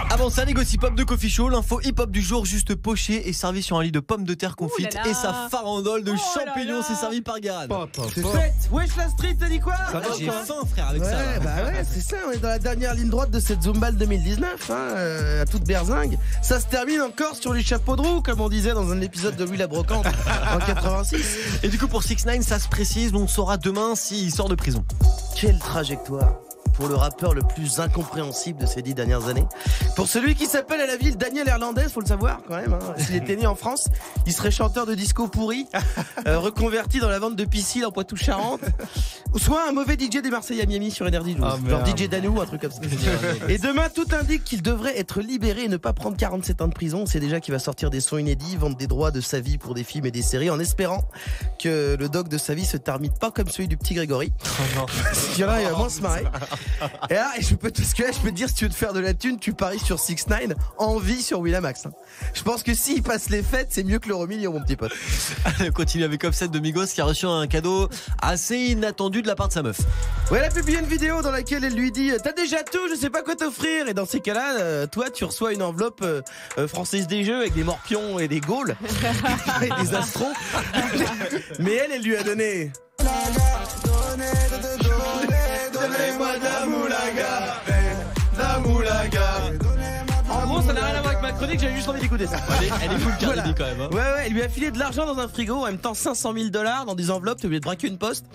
Avant ça, les gossip pop de Coffee Show, l'info hip-hop du jour juste poché et servi sur un lit de pommes de terre confites et sa farandole de champignons, c'est servi par Guérin. C'est fait. Wesh la street, t'as dit quoi? J'ai faim frère avec ça. Bah ouais, c'est ça, on est dans la dernière ligne droite de cette Zumbal 2019, à toute berzingue. Ça se termine encore sur les chapeaux de roue, comme on disait dans un épisode de Louis la Brocante en 86. Et du coup pour 6ix9ine, ça se précise, on saura demain s'il sort de prison. Quelle trajectoire pour le rappeur le plus incompréhensible de ces 10 dernières années. Pour celui qui s'appelle à la ville Daniel Hernandez, faut le savoir quand même. S'il était né en France, il serait chanteur de disco pourri, reconverti dans la vente de piscines en Poitou-Charentes, ou soit un mauvais DJ des Marseillais à Miami sur Energy 12, genre DJ Danou, un truc comme ça. Et demain, tout indique qu'il devrait être libéré et ne pas prendre 47 ans de prison. On sait déjà qu'il va sortir des sons inédits, vendre des droits de sa vie pour des films et des séries, en espérant que le doc de sa vie se termine pas comme celui du petit Grégory. Parce qu'il y en a, il va moins se marrer. Et là, je peux te dire, si tu veux te faire de la thune, tu paries sur 6ix9ine en vie sur Winamax. Je pense que s'il passe les fêtes, c'est mieux que l'euro million, mon petit pote. Allez, on continue avec Offset de Migos qui a reçu un cadeau assez inattendu de la part de sa meuf. Ouais, elle a publié une vidéo dans laquelle elle lui dit t'as déjà tout, je sais pas quoi t'offrir. Et dans ces cas-là, toi, tu reçois une enveloppe française des jeux avec des morpions et des gaules et des astros. Mais elle lui a donné. Donnez-moi de la moulaga. En gros, ça n'a rien à voir avec ma chronique, j'avais juste envie d'écouter ça. Elle est full Cardi B quand même. Ouais, elle lui a filé de l'argent dans un frigo, en même temps $500 000 dans des enveloppes, t'es obligé de braquer une poste.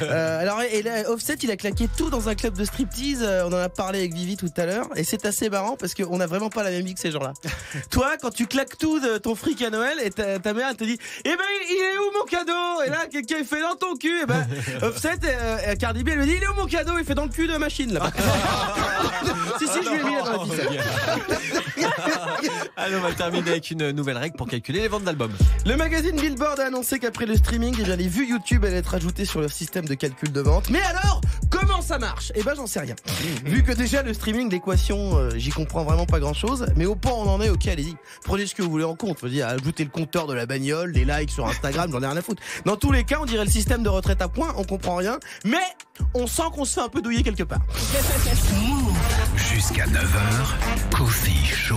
Alors, et là, Offset, il a claqué tout dans un club de striptease, on en a parlé avec Vivi tout à l'heure, et c'est assez marrant parce qu'on a vraiment pas la même vie que ces gens-là. Toi, quand tu claques tout de ton fric à Noël, et ta mère, elle te dit, eh ben, il est où mon cadeau? Et là, quelqu'un fait dans ton cul, et ben, Offset, Cardi B, elle lui dit, il est où mon cadeau? Il fait dans le cul de machine, là. Si, je lui ai mis la dans la Allez, on va terminer avec une nouvelle règle pour calculer les ventes d'albums. Le magazine Billboard a annoncé qu'après le streaming, eh bien, les vues YouTube allaient être ajoutées sur leur système de calcul de vente. Mais alors, comment ça marche? Eh ben, j'en sais rien. Vu que déjà le streaming, l'équation, j'y comprends vraiment pas grand-chose. Mais au point où on en est, ok, allez-y. Prenez ce que vous voulez en compte. Faut dire, ajouter le compteur de la bagnole, les likes sur Instagram, j'en ai rien à foutre. Dans tous les cas, on dirait le système de retraite à points, on comprend rien. Mais on sent qu'on se fait un peu douiller quelque part. Jusqu'à 9h, Coffee Show.